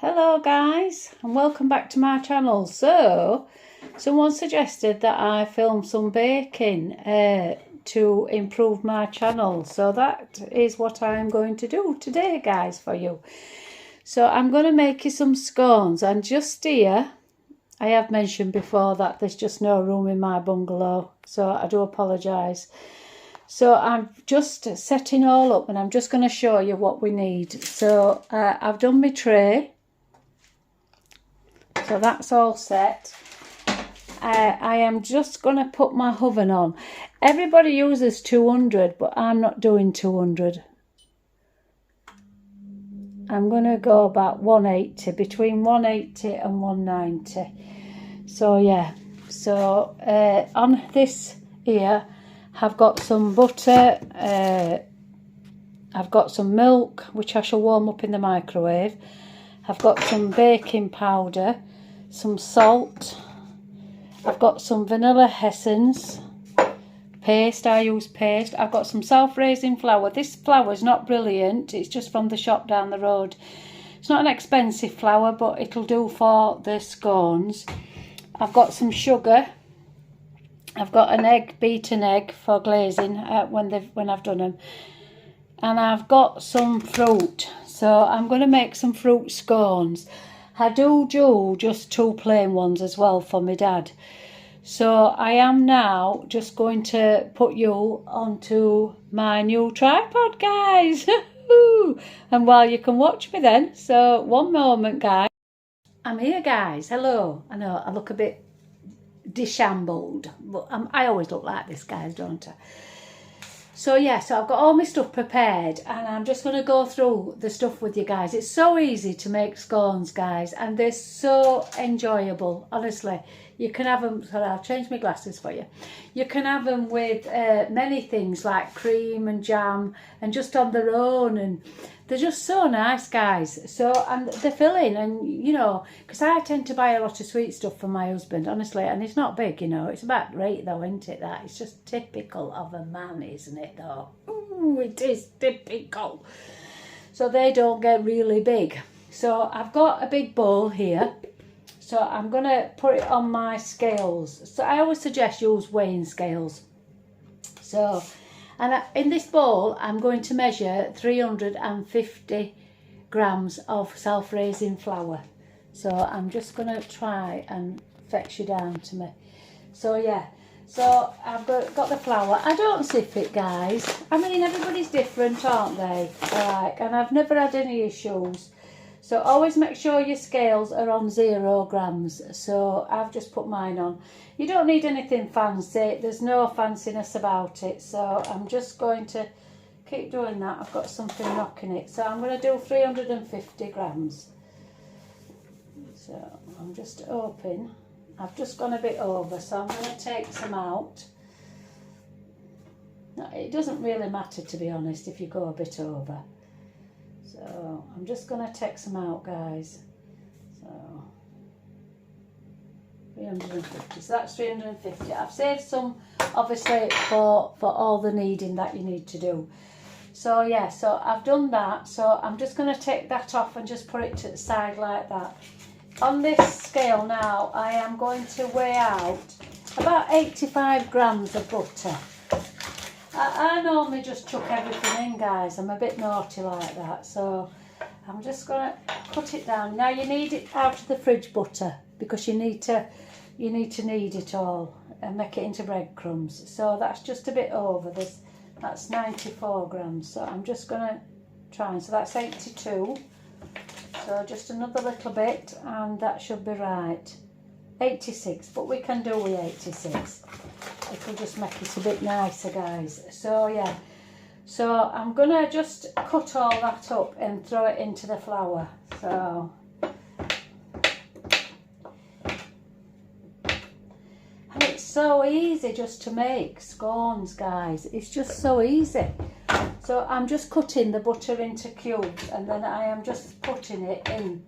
Hello guys, and welcome back to my channel. So someone suggested that I film some baking to improve my channel, so that is what I'm going to do today guys for you. So I'm going to make you some scones, and just here I have mentioned before that there's just no room in my bungalow, so I do apologise. So I'm just setting all up and I'm just going to show you what we need. So I've done my tray. So that's all set. I am just going to put my oven on. Everybody uses 200, but I'm not doing 200. I'm going to go about 180, between 180 and 190. So yeah, so on this here, I've got some butter, I've got some milk, which I shall warm up in the microwave. I've got some baking powder, some salt, I've got some vanilla essence, paste, I use paste, I've got some self-raising flour. This flour is not brilliant, it's just from the shop down the road. It's not an expensive flour, but it'll do for the scones. I've got some sugar, I've got an egg, beaten egg for glazing when I've done them, and I've got some fruit. So I'm going to make some fruit scones. I do just 2 plain ones as well for my dad. So I am now just going to put you onto my new tripod, guys. And while you can watch me then. So one moment, guys. I'm here, guys. Hello. I know I look a bit dishambled, but I always look like this, guys, don't I? So yeah, so I've got all my stuff prepared and I'm just going to go through the stuff with you guys. It's so easy to make scones, guys, and they're so enjoyable, honestly. You can have them, sorry, I'll change my glasses for you. You can have them with many things like cream and jam and just on their own, and they're just so nice, guys. So, and they're filling, and you know, because I tend to buy a lot of sweet stuff for my husband, honestly, and it's not big, you know, it's about right though, isn't it, that? It's just typical of a man, isn't it though? Ooh, it is typical. So they don't get really big. So I've got a big bowl here. So I'm going to put it on my scales. So I always suggest use weighing scales. So, and in this bowl, I'm going to measure 350 grams of self-raising flour. So I'm just going to try and fetch you down to me. So yeah, so I've got the flour. I don't sift it, guys. I mean, everybody's different, aren't they? Like, and I've never had any issues. So always make sure your scales are on 0 grams. So I've just put mine on. You don't need anything fancy. There's no fanciness about it. So I'm just going to keep doing that. I've got something knocking it. So I'm going to do 350 grams. So I'm just open. I've just gone a bit over. So I'm going to take some out. Now, it doesn't really matter, to be honest, if you go a bit over. So I'm just going to take some out, guys. So 350. So that's 350. I've saved some, obviously, for all the kneading that you need to do. So yeah, so I've done that. So I'm just going to take that off and just put it to the side like that. On this scale now, I am going to weigh out about 85 grams of butter. I normally just chuck everything in, guys. I'm a bit naughty like that, so I'm just going to put it down. Now you need it out of the fridge butter, because you need to knead it all and make it into breadcrumbs. So that's just a bit over this. That's 94 grams. So I'm just going to try, and so that's 82. So just another little bit, and that should be right. 86, but we can do with 86. It'll just make it a bit nicer, guys. So yeah, so I'm gonna just cut all that up and throw it into the flour. So, and it's so easy just to make scones, guys. It's just so easy. So I'm just cutting the butter into cubes, and then I am just putting it in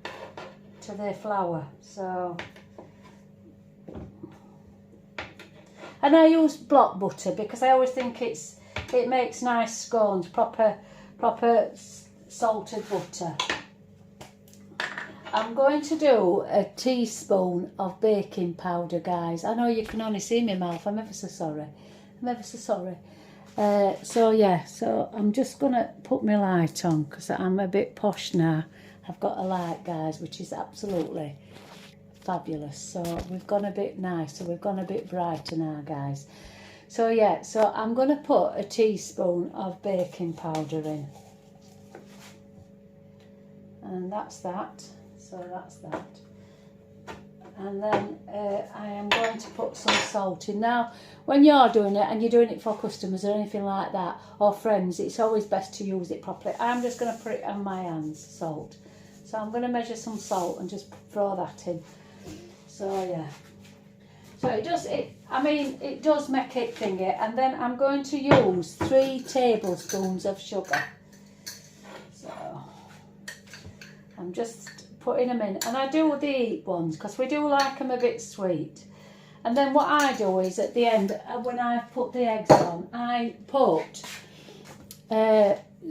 to the flour. So, and I use block butter because I always think it makes nice scones, proper salted butter. I'm going to do a teaspoon of baking powder, guys. I know you can only see my mouth. I'm ever so sorry. I'm ever so sorry. So yeah, so I'm just going to put my light on because I'm a bit posh now. I've got a light, guys, which is absolutely fabulous. So we've gone a bit nicer. We've gone a bit brighter now, guys. So yeah, so I'm going to put a teaspoon of baking powder in. And that's that. So that's that. And then I am going to put some salt in. Now, when you're doing it and you're doing it for customers or anything like that, or friends, it's always best to use it properly. I'm just going to put it on my hands, salt. So I'm going to measure some salt and just throw that in. So yeah. So it does make it thingy. And then I'm going to use 3 tablespoons of sugar. So I'm just putting them in, and I do the ones because we do like them a bit sweet. And then what I do is at the end, when I put the eggs on, I put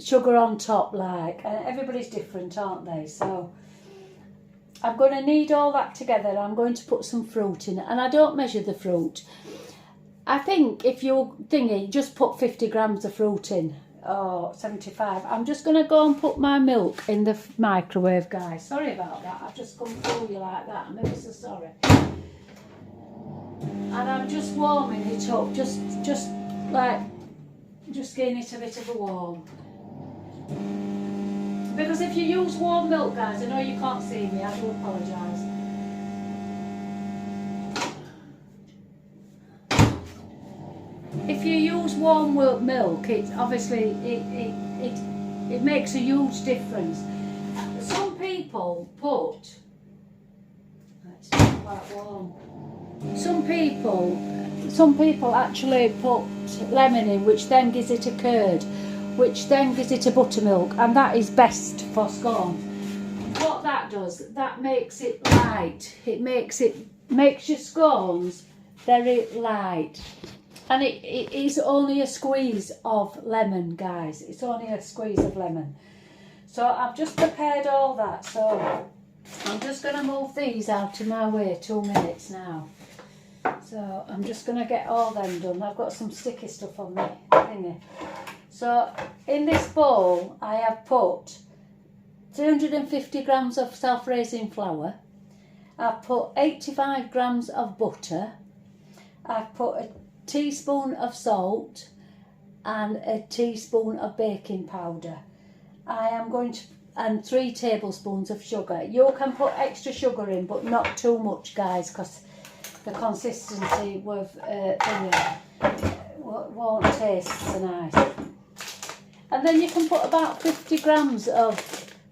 sugar on top, like, and everybody's different, aren't they? So I'm going to knead all that together. I'm going to put some fruit in it, and I don't measure the fruit. I think if you're thinking, just put 50 grams of fruit in. Oh, 75. I'm just going to go and put my milk in the microwave, guys. Sorry about that. I've just come through you like that. I'm ever so sorry. And I'm just warming it up. Just getting it a bit of a warm. Because if you use warm milk, guys, I know you can't see me. I do apologise. If you use warm milk, it obviously it makes a huge difference. Some people put, it's quite warm. Some people actually put lemon in, which then gives it a curd, which then gives it a buttermilk, and that is best for scones. What that does, that makes it light. It makes your scones very light. And it is only a squeeze of lemon, guys. It's only a squeeze of lemon. So I've just prepared all that. So I'm just going to move these out of my way 2 minutes now. So I'm just going to get all them done. I've got some sticky stuff on me thingy. So in this bowl, I have put 350 grams of self-raising flour. I've put 85 grams of butter. I've put a teaspoon of salt and a teaspoon of baking powder. I am going to, and 3 tablespoons of sugar. You can put extra sugar in, but not too much, guys, because the consistency with won't taste so nice. And then you can put about 50 grams of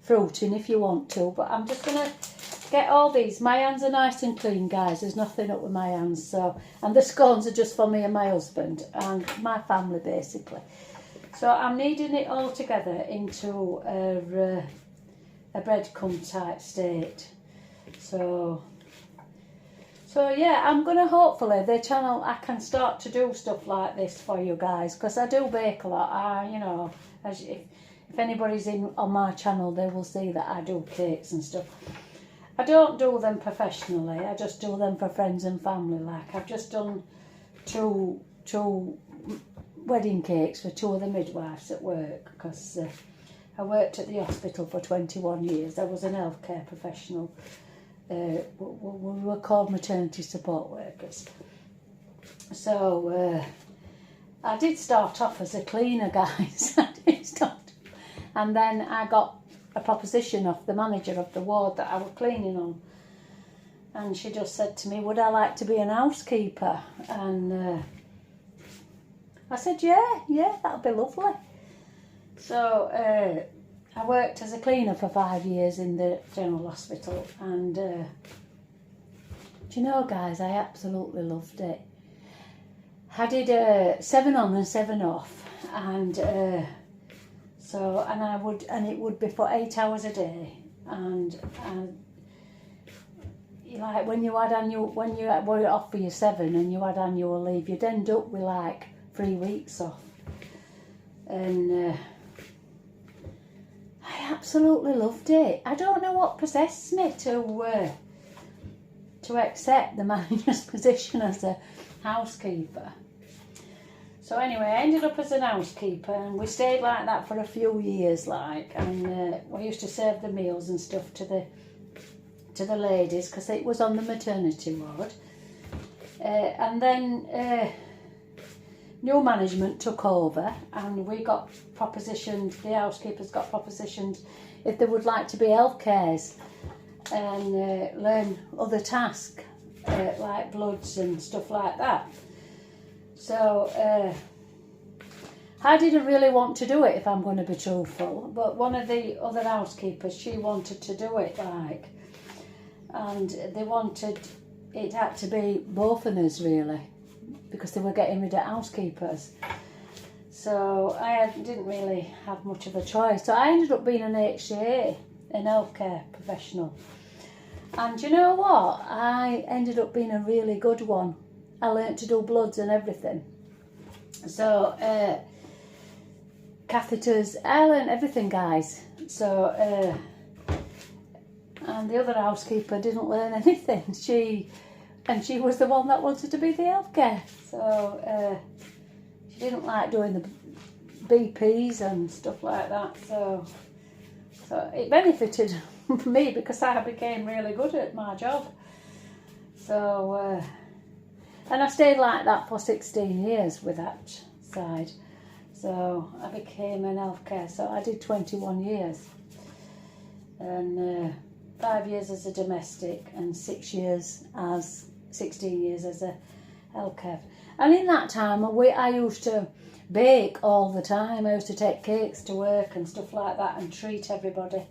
fruit in if you want to, but I'm just going to get all these. My hands are nice and clean, guys. There's nothing up with my hands. So, and the scones are just for me and my husband and my family, basically. So I'm kneading it all together into a breadcrumb type state. So yeah, I'm going to hopefully the channel, I can start to do stuff like this for you guys, because I do bake a lot. You know, if anybody's in on my channel, they will see that I do cakes and stuff. I don't do them professionally. I just do them for friends and family. Like I've just done two wedding cakes for 2 of the midwives at work, because I worked at the hospital for 21 years. I was an healthcare professional. We were called maternity support workers. So I did start off as a cleaner, guys. I did start, and then I got a proposition off the manager of the ward that I was cleaning on, and she just said to me, would I like to be an housekeeper? And I said, yeah, that'll be lovely. So I worked as a cleaner for 5 years in the general hospital, and do you know, guys, I absolutely loved it. I did 7 on and 7 off, and it would be for 8 hours a day, and like when you were off for your 7 and you had annual leave, you'd end up with like 3 weeks off, and I absolutely loved it. I don't know what possessed me to accept the manager's position as a housekeeper. So anyway, I ended up as an housekeeper, and we stayed like that for a few years, like, and we used to serve the meals and stuff to the ladies because it was on the maternity ward. And then new management took over, and we got propositioned, the housekeepers got propositioned if they would like to be health cares and learn other tasks like bloods and stuff like that. So I didn't really want to do it, if I'm going to be truthful, but one of the other housekeepers, she wanted to do it, like, and they wanted, it had to be both of us really, because they were getting rid of housekeepers. So I didn't really have much of a choice. So I ended up being an HCA, an healthcare professional. And you know what? I ended up being a really good one. I learnt to do bloods and everything. So catheters, I learnt everything, guys. So and the other housekeeper didn't learn anything. She was the one that wanted to be the healthcare. So she didn't like doing the BPs and stuff like that. So it benefited me because I became really good at my job. So and I stayed like that for 16 years with that side. So I became an healthcare. So I did 21 years. And 5 years as a domestic and 16 years as a healthcare. And in that time, I used to bake all the time. I used to take cakes to work and stuff like that and treat everybody.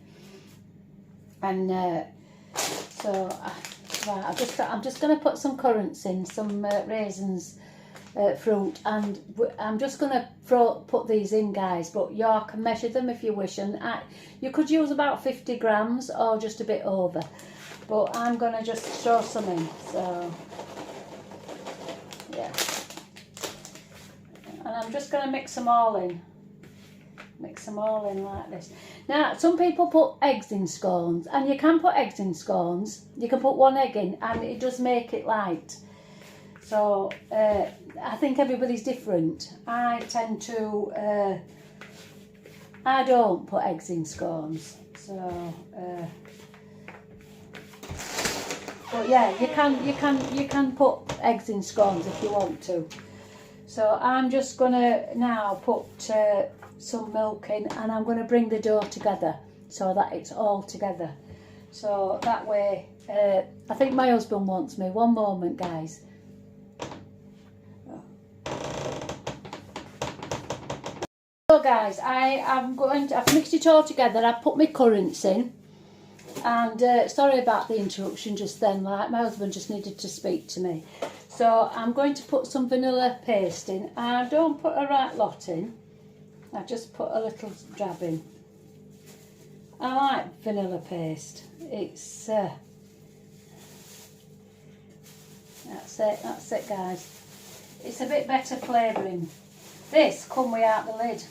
And so right, I'm just going to put some currants in, some raisins, fruit, and I'm just going to put these in, guys, but you can measure them if you wish, and you could use about 50 grams or just a bit over, but I'm going to just throw some in. So yeah, and I'm just going to mix them all in like this. Now, some people put eggs in scones, and you can put eggs in scones. You can put one egg in and it does make it light. So I think everybody's different. I tend to I don't put eggs in scones. So but yeah, you can put eggs in scones if you want to. So I'm just gonna now put some milk in, and I'm going to bring the dough together so that it's all together. So that way, I think my husband wants me. One moment, guys. So guys, I've mixed it all together. I've put my currants in, and sorry about the interruption just then, like my husband just needed to speak to me. So I'm going to put some vanilla paste in. I don't put a right lot in. I just put a little dab in. I like vanilla paste. It's that's it guys. It's a bit better flavouring. This come without the lid,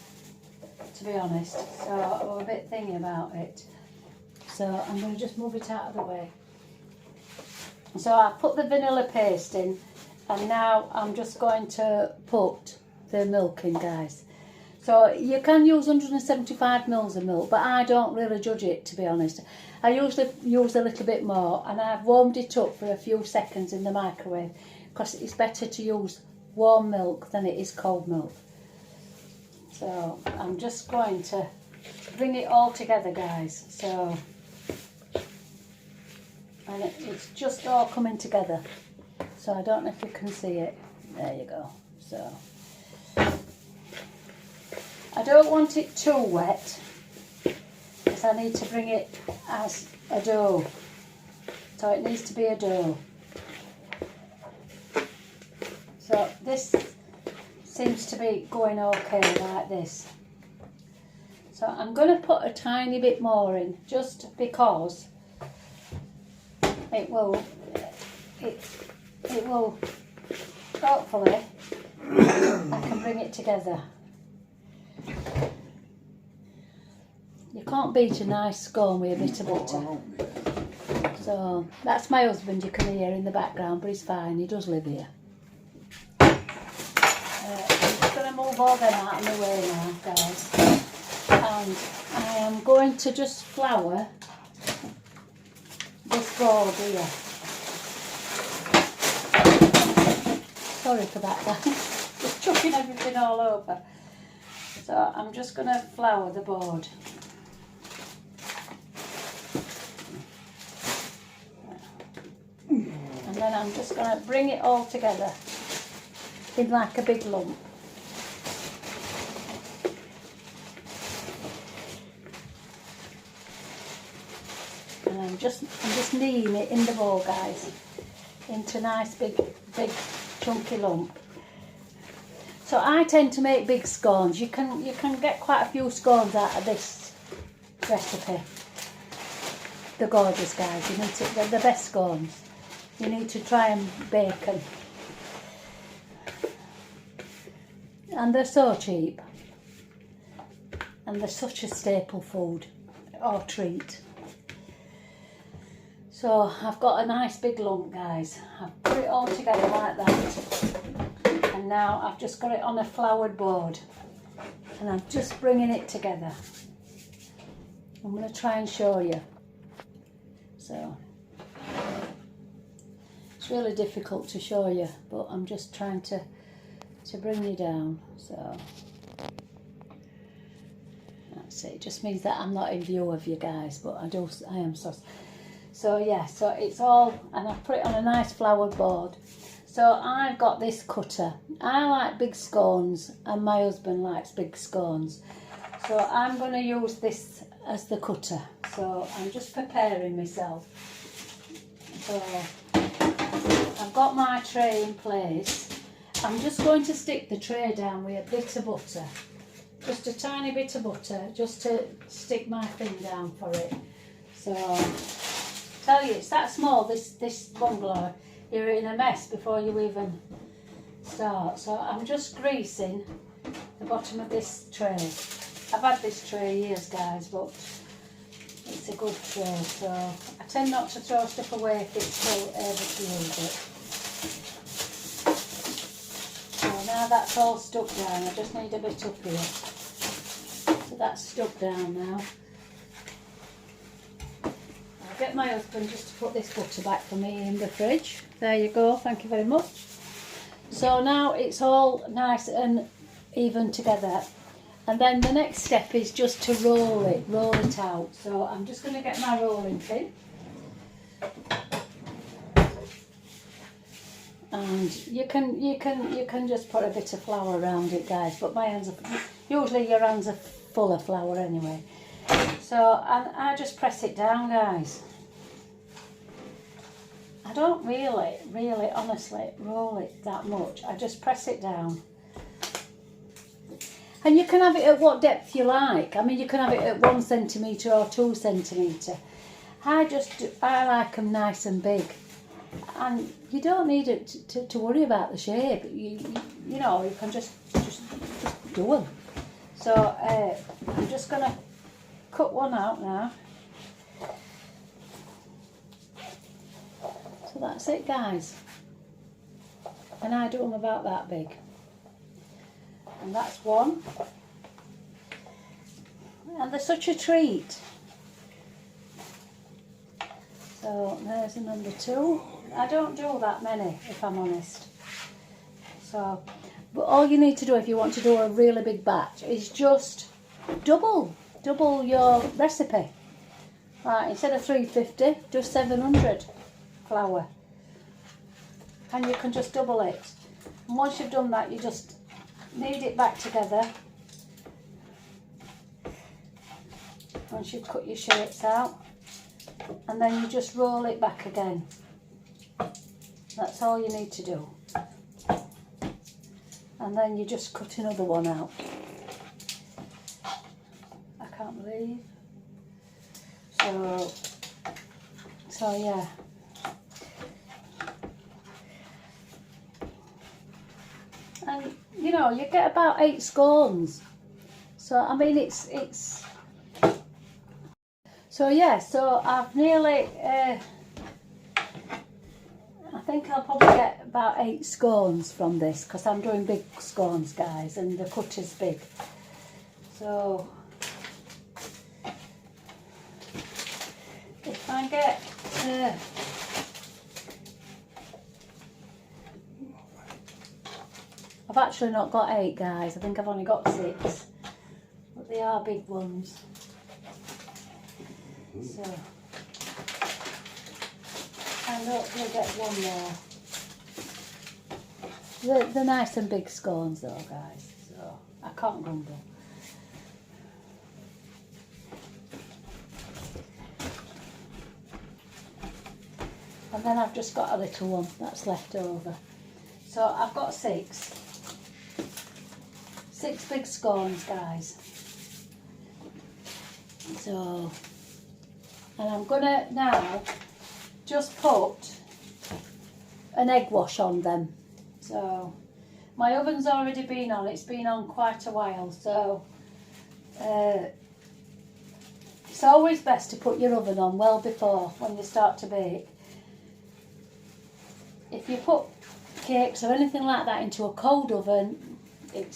to be honest, so I'm a bit thingy about it. So I'm going to just move it out of the way. So I put the vanilla paste in, and now I'm just going to put the milk in, guys. So you can use 175 mils of milk, but I don't really judge it, to be honest. I usually use a little bit more, and I've warmed it up for a few seconds in the microwave because it's better to use warm milk than it is cold milk. So I'm just going to bring it all together, guys. So, and it's just all coming together. So I don't know if you can see it. There you go. So I don't want it too wet because I need to bring it as a dough. So it needs to be a dough. So this seems to be going okay like this. So I'm going to put a tiny bit more in just because it will hopefully I can bring it together. You can't beat a nice scone with a bit of butter. So that's my husband you can hear in the background, but he's fine, he does live here. I'm just going to move all them out of the way now, guys. And I am going to just flour this board here. Sorry for that, guys. Just chucking everything all over. So I'm just going to flour the board. And then I'm just going to bring it all together in like a big lump. And I'm just kneading it in the bowl, guys, into nice big chunky lump. So I tend to make big scones. You can get quite a few scones out of this recipe. They're gorgeous, guys. They're the best scones. You need to try and bake them. And they're so cheap. And they're such a staple food or treat. So I've got a nice big lump, guys. I've put it all together like that. And now I've just got it on a floured board. And I'm just bringing it together. I'm going to try and show you. So it's really difficult to show you, but I'm just trying to bring you down. So that's it. It just means that I'm not in view of you guys, but I am so yeah, so it's all, and I've put it on a nice floured board. So I've got this cutter. I like big scones and my husband likes big scones. So I'm going to use this as the cutter. So I'm just preparing myself. So I've got my tray in place. I'm just going to stick the tray down with a bit of butter. Just a tiny bit of butter, just to stick my thing down for it. So tell you, it's that small, this bungalow. You're in a mess before you even start. So I'm just greasing the bottom of this tray. I've had this tray years, guys, but it's a good tray. So I tend not to throw stuff away if it's still able to use it. So now that's all stuck down. I just need a bit up here. So that's stuck down now. Get my husband just to put this butter back for me in the fridge. There you go, thank you very much. So now it's all nice and even together. And then the next step is just to roll it out. So I'm just going to get my rolling pin. And you can just put a bit of flour around it, guys, but my hands are, usually your hands are full of flour anyway. So, and I just press it down, guys. I don't really, honestly, roll it that much. I just press it down. And you can have it at what depth you like. I mean, you can have it at 1 centimetre or 2 centimetre. I like them nice and big. And you don't need it to worry about the shape. You know, you can just do them. So, I'm just going to cut one out now. So that's it, guys. And I do them about that big. And that's one. And they're such a treat. So there's a number 2. I don't do that many, if I'm honest. So, but all you need to do if you want to do a really big batch is just double your recipe. Right, instead of 350, just 700 flour. And you can just double it. And once you've done that, you just knead it back together. Once you've cut your shapes out. And then you just roll it back again. That's all you need to do. And then you just cut another one out. I can't believe. So yeah. And you know, you get about 8 scones. So I mean, it's So yeah, so I've nearly, I think I'll probably get about 8 scones from this, because I'm doing big scones, guys, and the cutter's big. So if I get I've actually not got 8, guys. I think I've only got 6, but they are big ones. So I hope we'll get one more. They're nice and big scones though, guys, so I can't grumble. And then I've just got a little one that's left over. So I've got 6 big scones, guys. So, and I'm gonna now just put an egg wash on them. So my oven's already been on, it's been on quite a while, so it's always best to put your oven on well before when you start to bake. If you put cakes or anything like that into a cold oven, you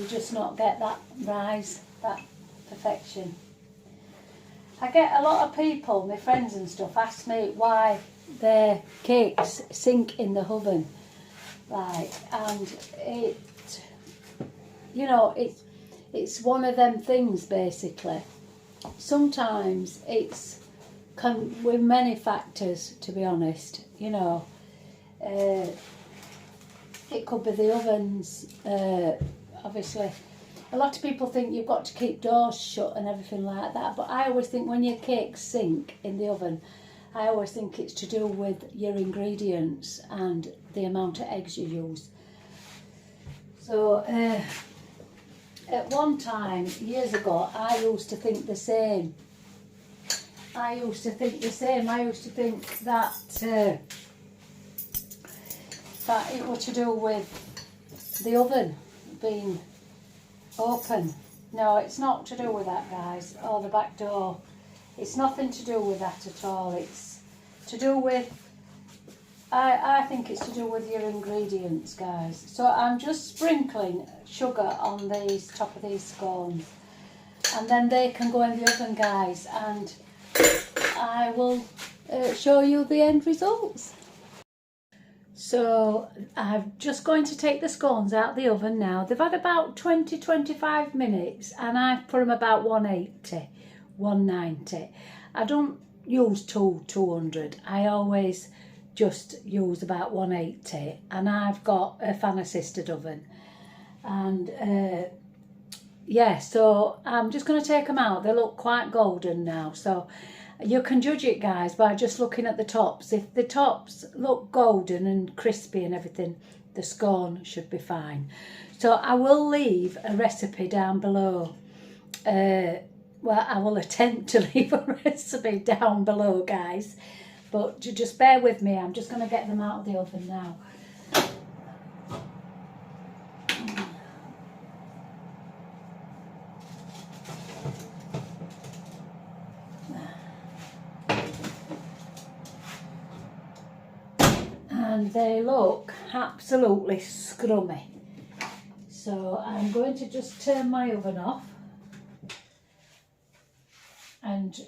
just not get that rise, that perfection. I get a lot of people, my friends and stuff, ask me why their cakes sink in the oven, like, and it's one of them things basically. Sometimes it's with many factors, to be honest. It could be the ovens. Obviously, a lot of people think you've got to keep doors shut and everything like that, but I always think when your cakes sink in the oven, I always think it's to do with your ingredients and the amount of eggs you use. So at one time, years ago, I used to think the same. I used to think that it was to do with the oven being open. No, it's not to do with that, guys, or the back door. It's nothing to do with that at all. It's to do with, I think it's to do with your ingredients, guys. So I'm just sprinkling sugar on these top of these scones, and then they can go in the oven, guys, and I will show you the end results. So I'm just going to take the scones out of the oven now. They've had about 20-25 minutes, and I've put them about 180, 190. I don't use 200. I always just use about 180, and I've got a fan assisted oven. And yeah, so I'm just going to take them out. They look quite golden now, so you can judge it, guys, by just looking at the tops. If the tops look golden and crispy and everything, the scone should be fine. So I will leave a recipe down below. Well, I will attempt to leave a recipe down below, guys, but just bear with me. I'm just going to get them out of the oven now. And they look absolutely scrummy. So I'm going to just turn my oven off, and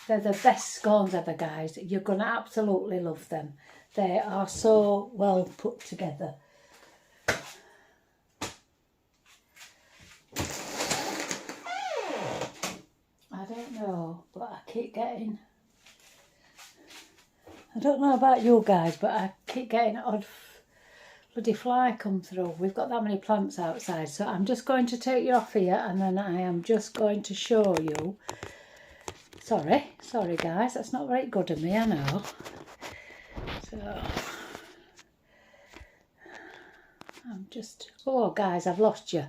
they're the best scones ever, guys. You're going to absolutely love them. They are so well put together. I don't know, but I keep getting, I don't know about you guys, but I keep getting odd bloody fly come through. We've got that many plants outside, so I'm just going to take you off here, and then I am just going to show you. Sorry guys, that's not very good of me, I know. So I'm just, oh guys, I've lost you.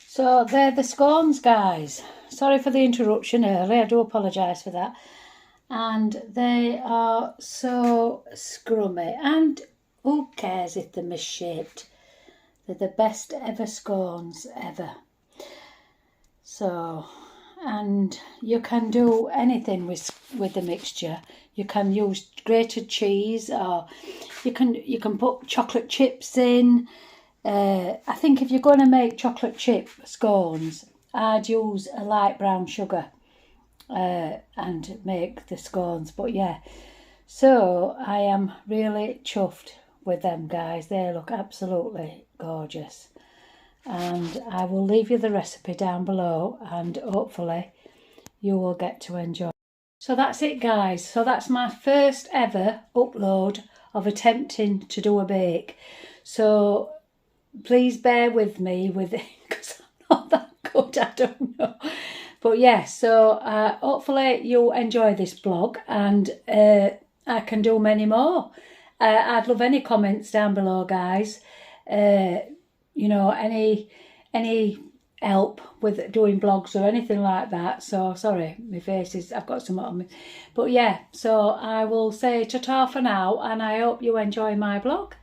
So they're the scones, guys. Sorry for the interruption early, I do apologise for that. And they are so scrummy, and who cares if they're misshaped? They're the best ever scones ever. So, and you can do anything with the mixture. You can use grated cheese, or you can put chocolate chips in. I think if you're going to make chocolate chip scones, I'd use a light brown sugar and make the scones. But yeah, so I am really chuffed with them, guys. They look absolutely gorgeous. And I will leave you the recipe down below, and hopefully you will get to enjoy. So that's it, guys. So that's my first ever upload of attempting to do a bake. So please bear with me with it, because I'm not that good, I don't know. But yeah, so hopefully you'll enjoy this blog, and I can do many more. I'd love any comments down below, guys. You know, any help with doing blogs or anything like that. So sorry, my face is, I've got some on me. But yeah, so I will say ta-ta for now, and I hope you enjoy my blog.